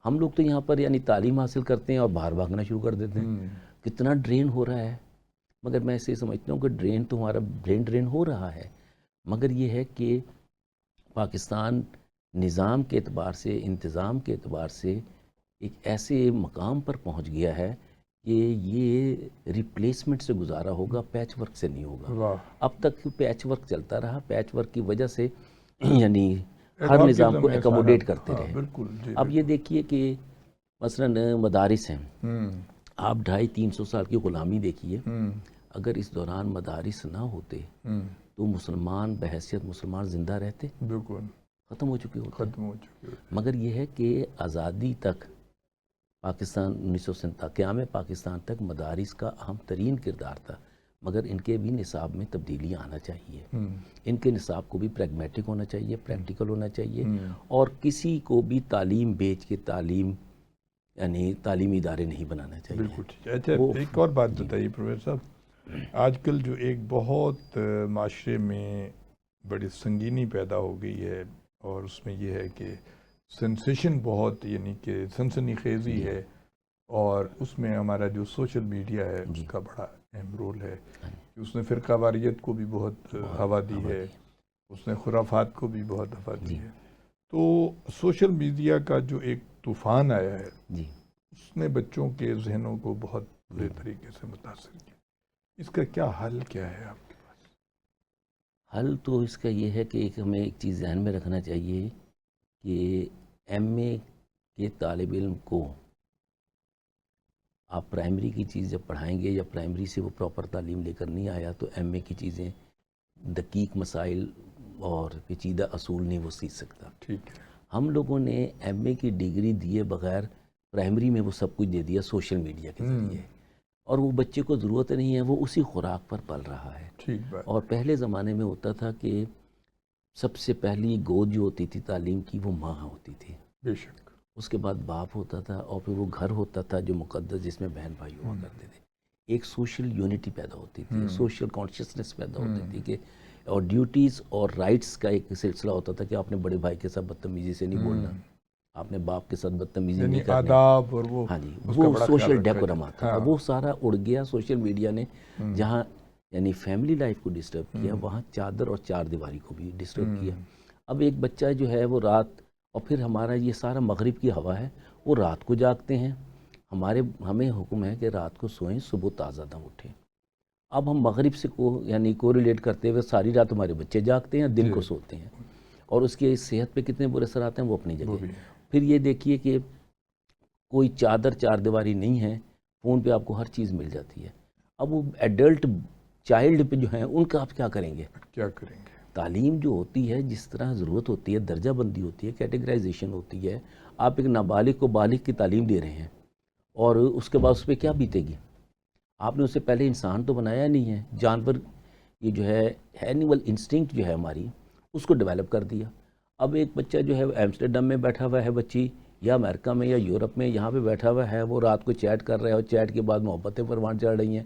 ہم لوگ تو یہاں پر یعنی تعلیم حاصل کرتے ہیں اور باہر بھاگنا شروع کر دیتے ہیں. کتنا ڈرین ہو رہا ہے. مگر میں اسے سمجھتا ہوں کہ ڈرین تو ہمارا برین ڈرین ہو رہا ہے, مگر یہ ہے کہ پاکستان نظام کے اعتبار سے, انتظام کے اعتبار سے ایک ایسے مقام پر پہنچ گیا ہے کہ یہ ریپلیسمنٹ سے گزارا ہوگا, پیچ ورک سے نہیں ہوگا. اب تک پیچ ورک چلتا رہا, پیچ ورک کی وجہ سے یعنی ہر نظام کو ایکوموڈیٹ کرتے رہے. اب یہ دیکھیے کہ مثلا مدارس ہیں, آپ 250-300 سال کی غلامی دیکھیے. اگر اس دوران مدارس نہ ہوتے تو مسلمان بحیثیت مسلمان زندہ رہتے؟ بالکل ختم ہو چکے ہوتے. ختم ہو چکے. مگر یہ ہے کہ آزادی تک پاکستان 1947 قیام پاکستان تک مدارس کا اہم ترین کردار تھا. مگر ان کے بھی نصاب میں تبدیلیاں آنا چاہیے. ان کے نصاب کو بھی پریگمیٹک ہونا چاہیے, پریکٹیکل ہونا چاہیے, اور کسی کو بھی تعلیم بیچ کے یعنی تعلیمی ادارے نہیں بنانا چاہیے. بالکل. اچھا, ایک اور بات بتائیے پروفیسر صاحب, آج کل جو ایک بہت معاشرے میں بڑی سنگینی پیدا ہو گئی ہے, اور اس میں یہ ہے کہ سنسیشن بہت یعنی کہ سنسنی خیزی ہے, اور اس میں ہمارا جو سوشل میڈیا ہے اس کا بڑا اہم رول ہے. اس نے فرقہ واریت کو بھی بہت ہوا دی ہے, اس نے خرافات کو بھی بہت ہوا دی ہے. تو سوشل میڈیا کا جو ایک طوفان آیا ہے اس نے بچوں کے ذہنوں کو بہت برے طریقے سے متاثر کیا. اس کا کیا حل کیا ہے آپ کے پاس؟ حل تو اس کا یہ ہے کہ ہمیں ایک چیز ذہن میں رکھنا چاہیے کہ ایم اے کے طالب علم کو آپ پرائمری کی چیز جب پڑھائیں گے, یا پرائمری سے وہ پراپر تعلیم لے کر نہیں آیا, تو ایم اے کی چیزیں, دقیق مسائل اور پیچیدہ اصول نہیں وہ سیکھ سکتا. ٹھیک ہے. ہم لوگوں نے ایم اے کی ڈگری دیے بغیر پرائمری میں وہ سب کچھ دے دیا سوشل میڈیا کے ذریعے, اور وہ بچے کو ضرورت نہیں ہے, وہ اسی خوراک پر پل رہا ہے. ٹھیک بات. اور پہلے زمانے میں ہوتا تھا کہ سب سے پہلی گود جو ہوتی تھی تعلیم کی وہ ماں ہوتی تھی. بے شک. اس کے بعد باپ ہوتا تھا, اور پھر وہ گھر ہوتا تھا جو مقدس, جس میں بہن بھائی ہوا کرتے تھے. ایک سوشل یونٹی پیدا ہوتی تھی, سوشل کانشیسنس پیدا ہوتی تھی کہ, اور ڈیوٹیز اور رائٹس کا ایک سلسلہ ہوتا تھا کہ آپ نے بڑے بھائی کے ساتھ بدتمیزی سے نہیں بولنا, آپ نے باپ کے ساتھ بدتمیزی نہیں کرنی. آداب اور وہ, ہاں جی, وہ سوشل ڈیکورم آتا تھا. وہ سارا اڑ گیا. سوشل میڈیا نے جہاں یعنی فیملی لائف کو ڈسٹرب کیا, وہاں چادر اور چار دیواری کو بھی ڈسٹرب کیا. اب ایک بچہ جو ہے وہ رات, اور پھر ہمارا یہ سارا مغرب کی ہوا ہے, وہ رات کو جاگتے ہیں. ہمیں حکم ہے کہ رات کو سوئیں, صبح تازہ دم اٹھیں. اب ہم مغرب سے یعنی کوریلیٹ کرتے ہوئے ساری رات ہمارے بچے جاگتے ہیں, دن کو سوتے ہیں, اور اس کے صحت پہ کتنے برے اثر آتے ہیں وہ اپنی جگہ. پھر یہ دیکھیے کہ کوئی چادر چار دیواری نہیں ہے, فون پہ آپ کو ہر چیز مل جاتی ہے. اب وہ ایڈلٹ چائلڈ پہ جو ہیں ان کا آپ کیا کریں گے؟ کیا کریں گے؟ تعلیم جو ہوتی ہے جس طرح ضرورت ہوتی ہے، درجہ بندی ہوتی ہے، کیٹیگرائزیشن ہوتی ہے. آپ ایک نابالغ کو بالغ کی تعلیم دے رہے ہیں اور اس کے بعد اس پہ کیا بیتے گی؟ آپ نے اس سے پہلے انسان تو بنایا نہیں ہے. جانور یہ جو ہے اینیمل انسٹنکٹ جو ہے ہماری اس کو ڈیولپ کر دیا. اب ایک بچہ جو ہے ایمسٹرڈم میں بیٹھا ہوا ہے، بچی یا امریکہ میں یا یورپ میں یہاں پہ بیٹھا ہوا ہے، وہ رات کو چیٹ کر رہا ہے اور چیٹ کے بعد محبتیں پروان چڑھ رہی ہیں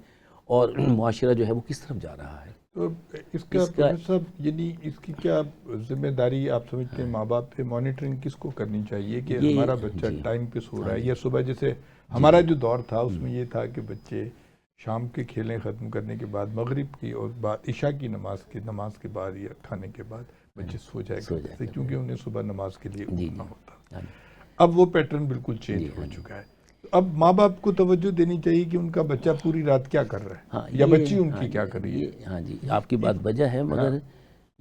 اور معاشرہ جو ہے وہ کس طرف جا رہا ہے؟ تو اس کا پروفیسر صاحب یعنی اس کی کیا ذمہ داری آپ سمجھتے ہیں ماں باپ پہ؟ مانیٹرنگ کس کو کرنی چاہیے کہ ہمارا بچہ ٹائم پہ سو رہا ہے یا صبح؟ جیسے ہمارا جو دور تھا اس میں یہ تھا کہ بچے شام کے کھیلیں ختم کرنے کے بعد مغرب کی اور بعد عشاء کی نماز کے بعد یا کھانے کے بعد بچے سو جائے کرتے تھے کیونکہ انہیں صبح نماز کے لیے اٹھنا ہوتا. اب وہ پیٹرن بالکل چینج ہو چکا ہے. اب ماں باپ کو توجہ دینی چاہیے کہ ان کا بچہ پوری رات کیا کر رہا ہے یا بچی ان کی کیا کر رہی ہے. ہاں جی، آپ کی بات وجہ ہے، مگر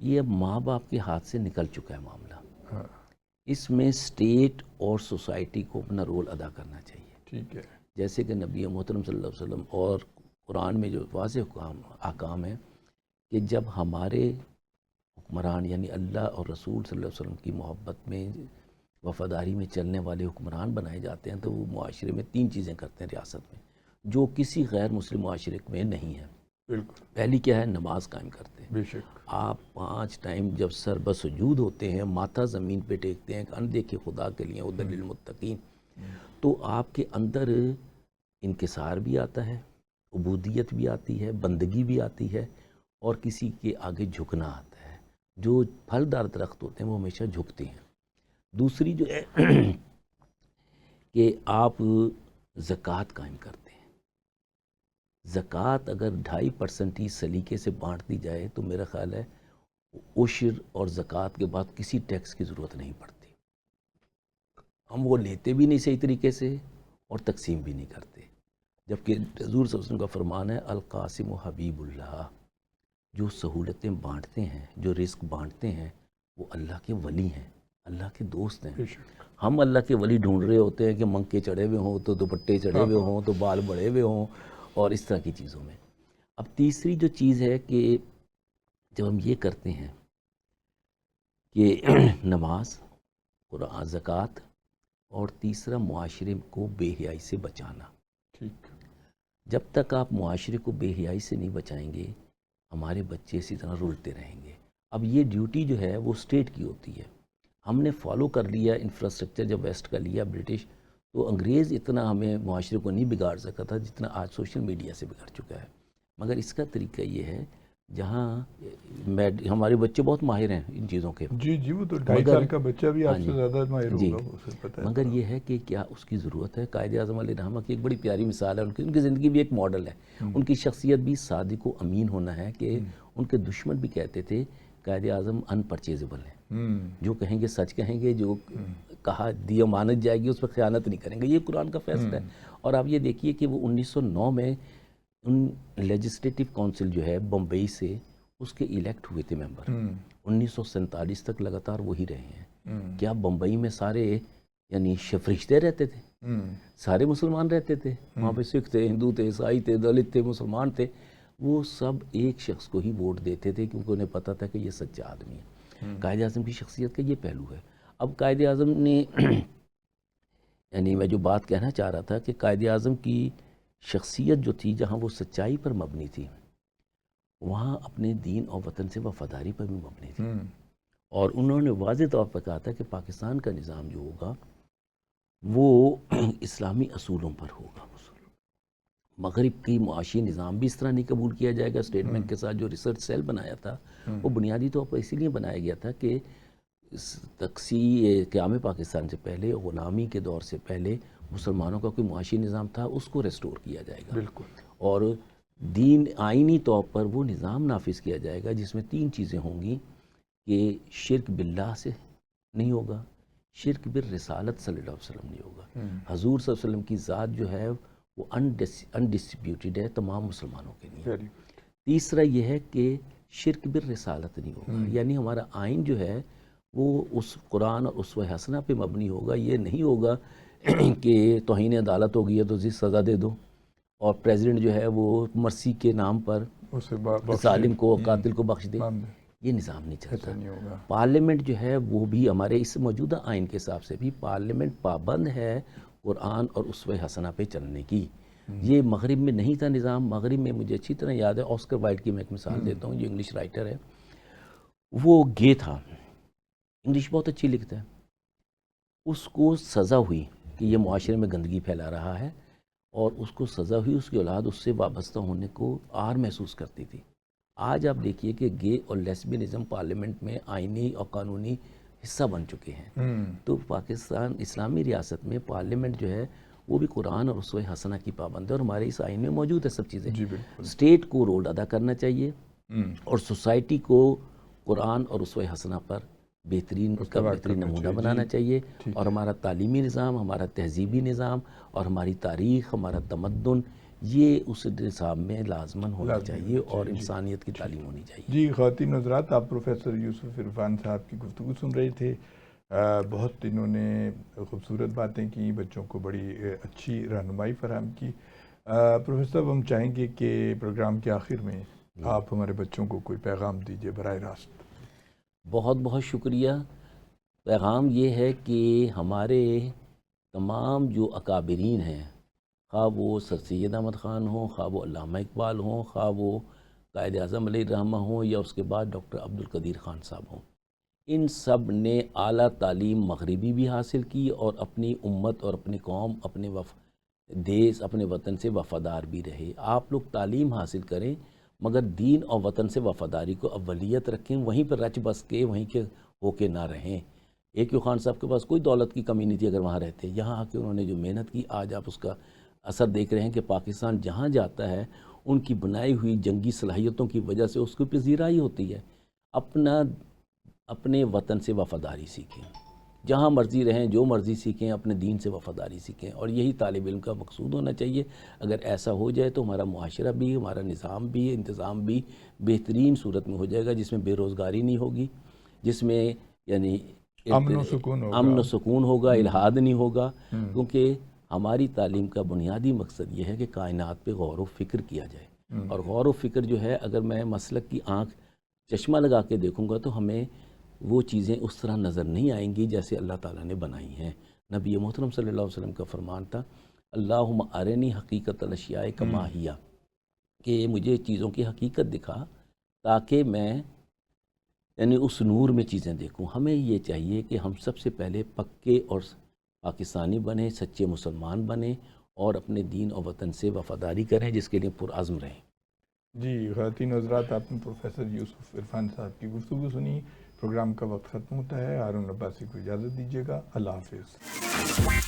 یہ اب ماں باپ کے ہاتھ سے نکل چکا ہے معاملہ. اس میں اسٹیٹ اور سوسائٹی کو اپنا رول ادا کرنا چاہیے. ٹھیک ہے. جیسے کہ نبی محترم صلی اللہ علیہ وسلم اور قرآن میں جو واضح احکام ہیں کہ جب ہمارے حکمران یعنی اللہ اور رسول صلی اللہ علیہ وسلم کی محبت میں وفاداری میں چلنے والے حکمران بنائے جاتے ہیں تو وہ معاشرے میں 3 چیزیں کرتے ہیں ریاست میں جو کسی غیر مسلم معاشرے میں نہیں ہے. بالکل. پہلی کیا ہے؟ نماز قائم کرتے ہیں. بے شک. آپ 5 ٹائم جب سر بسجود ہوتے ہیں، ماتھا زمین پہ ٹیکتے ہیں کہ اندیکھے خدا کے لیے ادھر للمتقین، تو آپ کے اندر انکسار بھی آتا ہے، عبودیت بھی آتی ہے، بندگی بھی آتی ہے اور کسی کے آگے جھکنا آتا ہے. جو پھلدار درخت ہوتے ہیں وہ ہمیشہ جھکتے ہیں. دوسری جو ہے کہ آپ زکوٰۃ قائم کرتے ہیں. زکوٰۃ اگر 2.5% ہی سلیقے سے بانٹ دی جائے تو میرا خیال ہے عشر اور زکوٰۃ کے بعد کسی ٹیکس کی ضرورت نہیں پڑتی. ہم وہ لیتے بھی نہیں صحیح طریقے سے اور تقسیم بھی نہیں کرتے. جبکہ حضور صلی اللہ علیہ وسلم کا فرمان ہے القاسم و حبیب اللہ، جو سہولتیں بانٹتے ہیں، جو رزق بانٹتے ہیں وہ اللہ کے ولی ہیں، اللہ کے دوست ہیں. ہم اللہ کے ولی ڈھونڈ رہے ہوتے ہیں کہ منکے چڑھے ہوئے ہوں تو دوپٹے چڑھے ہوئے ہوں تو بال بڑے ہوئے ہوں اور اس طرح کی چیزوں میں. اب تیسری جو چیز ہے کہ جب ہم یہ کرتے ہیں کہ نماز، قرآن، زکوٰۃ اور تیسرا معاشرے کو بے حیائی سے بچانا. ٹھیک. جب تک آپ معاشرے کو بے حیائی سے نہیں بچائیں گے ہمارے بچے اسی طرح رلتے رہیں گے. اب یہ ڈیوٹی جو ہے وہ اسٹیٹ کی ہوتی ہے. ہم نے فالو کر لیا انفراسٹرکچر جب ویسٹ کا لیا برٹش، تو انگریز اتنا ہمیں معاشرے کو نہیں بگاڑ سکا تھا جتنا آج سوشل میڈیا سے بگڑ چکا ہے. مگر اس کا طریقہ یہ ہے جہاں ہمارے بچے بہت ماہر ہیں ان چیزوں کے. جی وہ تو 2.5 سال کا بچہ بھی آپ سے زیادہ ماہر ہوگا، اسے پتہ ہے. مگر یہ ہے کہ کیا اس کی ضرورت ہے؟ قائد اعظم علیہ رحمہ کی ایک بڑی پیاری مثال ہے، ان کی زندگی بھی ایک ماڈل ہے. ان کی شخصیت بھی صادق و امین ہونا ہے کہ ان کے دشمن بھی کہتے تھے قائد اعظم ان پرچیزبل ہیں، جو کہیں گے سچ کہیں گے، جو کہا دی امانت جائے گی اس پہ خیانت نہیں کریں گے. یہ قرآن کا فیصلہ ہے. اور آپ یہ دیکھیے کہ وہ 1909 میں ان لیجسلیٹو کونسل جو ہے بمبئی سے اس کے الیکٹ ہوئے تھے ممبر. 1947 تک لگاتار وہی رہے ہیں. کیا بمبئی میں سارے یعنی فرشتے رہتے تھے؟ سارے مسلمان رہتے تھے وہاں پہ؟ سکھ تھے، ہندو تھے، عیسائی تھے، دلت تھے، مسلمان تھے. وہ سب ایک شخص کو ہی ووٹ دیتے تھے کیونکہ انہیں پتہ تھا کہ یہ سچا آدمی ہے. قائد اعظم کی شخصیت کا یہ پہلو ہے. اب قائد اعظم نے یعنی میں جو بات کہنا چاہ رہا تھا کہ قائد اعظم کی شخصیت جو تھی جہاں وہ سچائی پر مبنی تھی وہاں اپنے دین اور وطن سے وفاداری پر بھی مبنی تھی. اور انہوں نے واضح طور پر کہا تھا کہ پاکستان کا نظام جو ہوگا وہ اسلامی اصولوں پر ہوگا. مغرب کی معاشی نظام بھی اس طرح نہیں قبول کیا جائے گا. اسٹیٹ بینک کے ساتھ جو ریسرچ سیل بنایا تھا وہ بنیادی طور پر اسی لیے بنایا گیا تھا کہ قیام پاکستان سے پہلے، غلامی کے دور سے پہلے مسلمانوں کا کوئی معاشی نظام تھا اس کو ریسٹور کیا جائے گا. بالکل. اور دین آئینی طور پر وہ نظام نافذ کیا جائے گا جس میں 3 چیزیں ہوں گی کہ شرک باللہ سے نہیں ہوگا، شرک بالرسالت صلی اللہ علیہ وسلم نہیں ہوگا. حضور صلی اللہ علیہ وسلم کی ذات جو ہے وہ انڈسپیوٹیڈ ہے تمام مسلمانوں کے لیے. تیسرا یہ ہے کہ شرک بالرسالت نہیں ہوگا، یعنی ہمارا آئین جو ہے وہ اس قرآن اور اسوہ حسنہ پہ مبنی ہوگا. یہ نہیں ہوگا کہ توہین عدالت ہو گئی ہے تو سزا دے دو اور پریزیڈنٹ جو ہے وہ مرسی کے نام پر اسے بخش ظالم کو قاتل کو بخش دے، مان دے، یہ نظام نہیں چلتا۔ ایسا نہیں ہوگا۔ پارلیمنٹ جو ہے وہ بھی ہمارے اس موجودہ آئین کے حساب سے بھی پارلیمنٹ پابند ہے قرآن اور اسوہ حسنہ پہ چلنے کی۔ یہ مغرب میں نہیں تھا نظام۔ مغرب میں مجھے اچھی طرح یاد ہے، آسکر وائلڈ کی میں ایک مثال دیتا ہوں، جو انگلش رائٹر ہے، وہ گے تھا، انگلش بہت اچھی لکھتا ہے، اس کو سزا ہوئی کہ یہ معاشرے میں گندگی پھیلا رہا ہے، اور اس کو سزا ہوئی، اس کی اولاد اس سے وابستہ ہونے کو آر محسوس کرتی تھی۔ آج آپ دیکھیے کہ گے اور لیسبینزم پارلیمنٹ میں آئینی اور قانونی حصہ بن چکے ہیں۔ تو پاکستان اسلامی ریاست میں پارلیمنٹ جو ہے وہ بھی قرآن اور اسوہ حسنہ کی پابند ہے، اور ہمارے اس آئین میں موجود ہے سب چیزیں۔ جی بالکل۔ اسٹیٹ کو رول ادا کرنا چاہیے اور سوسائٹی کو قرآن اور اسوہ حسنہ پر بہترین نمونہ بنانا چاہیے، اور ہمارا تعلیمی نظام، ہمارا تہذیبی نظام اور ہماری تاریخ، ہمارا تمدن، یہ اس نظام میں لازماً ہونا چاہیے، اور انسانیت کی تعلیم ہونی چاہیے۔ جی خواتین حضرات، آپ پروفیسر یوسف عرفان صاحب کی گفتگو سن رہے تھے۔ بہت انہوں نے خوبصورت باتیں کی، بچوں کو بڑی اچھی رہنمائی فراہم کی۔ پروفیسر صاحب، ہم چاہیں گے کہ پروگرام کے آخر میں آپ ہمارے بچوں کو کوئی پیغام دیجیے براہ راست۔ بہت بہت شکریہ۔ پیغام یہ ہے کہ ہمارے تمام جو اکابرین ہیں، خواہ وہ سر سید احمد خان ہوں، خواہ وہ علامہ اقبال ہوں، خواہ وہ قائد اعظم علیہ الرحمہ ہوں، یا اس کے بعد ڈاکٹر عبدالقدیر خان صاحب ہوں، ان سب نے اعلیٰ تعلیم مغربی بھی حاصل کی، اور اپنی امت اور اپنی قوم، اپنے دیس، اپنے وطن سے وفادار بھی رہے۔ آپ لوگ تعلیم حاصل کریں، مگر دین اور وطن سے وفاداری کو اولیت رکھیں، وہیں پر رچ بس کے وہیں کے ہو کے نہ رہیں۔ AQ خان صاحب کے پاس کوئی دولت کی کمی نہیں تھی اگر وہاں رہتے، یہاں آ کے انہوں نے جو محنت کی، آج آپ اس کا اثر دیکھ رہے ہیں کہ پاکستان جہاں جاتا ہے ان کی بنائی ہوئی جنگی صلاحیتوں کی وجہ سے اس کو پذیرائی ہوتی ہے۔ اپنے وطن سے وفاداری سیکھیں، جہاں مرضی رہیں، جو مرضی سیکھیں، اپنے دین سے وفاداری سیکھیں، اور یہی طالب علم کا مقصود ہونا چاہیے۔ اگر ایسا ہو جائے تو ہمارا معاشرہ بھی، ہمارا نظام بھی، انتظام بھی بہترین صورت میں ہو جائے گا، جس میں بے روزگاری نہیں ہوگی، جس میں یعنی امن و سکون ہوگا، الحاد نہیں ہوگا، کیونکہ ہماری تعلیم کا بنیادی مقصد یہ ہے کہ کائنات پہ غور و فکر کیا جائے، اور غور و فکر جو ہے، اگر میں مسلک کی آنکھ چشمہ لگا کے دیکھوں گا تو ہمیں وہ چیزیں اس طرح نظر نہیں آئیں گی جیسے اللہ تعالیٰ نے بنائی ہیں۔ نبی محترم صلی اللہ علیہ وسلم کا فرمان تھا، اللہم ارنی حقیقت الاشیاء کما ہی، کہ مجھے چیزوں کی حقیقت دکھا تاکہ میں یعنی اس نور میں چیزیں دیکھوں۔ ہمیں یہ چاہیے کہ ہم سب سے پہلے پکے اور پاکستانی بنیں، سچے مسلمان بنیں، اور اپنے دین اور وطن سے وفاداری کریں، جس کے لیے پرعزم رہیں۔ جی خواتین حضرات، آپ نے پروفیسر یوسف عرفان صاحب کی گفتگو سنی۔ پروگرام کا وقت ختم ہوتا ہے۔ ہارون عباسی کو اجازت دیجیے گا۔ اللہ حافظ۔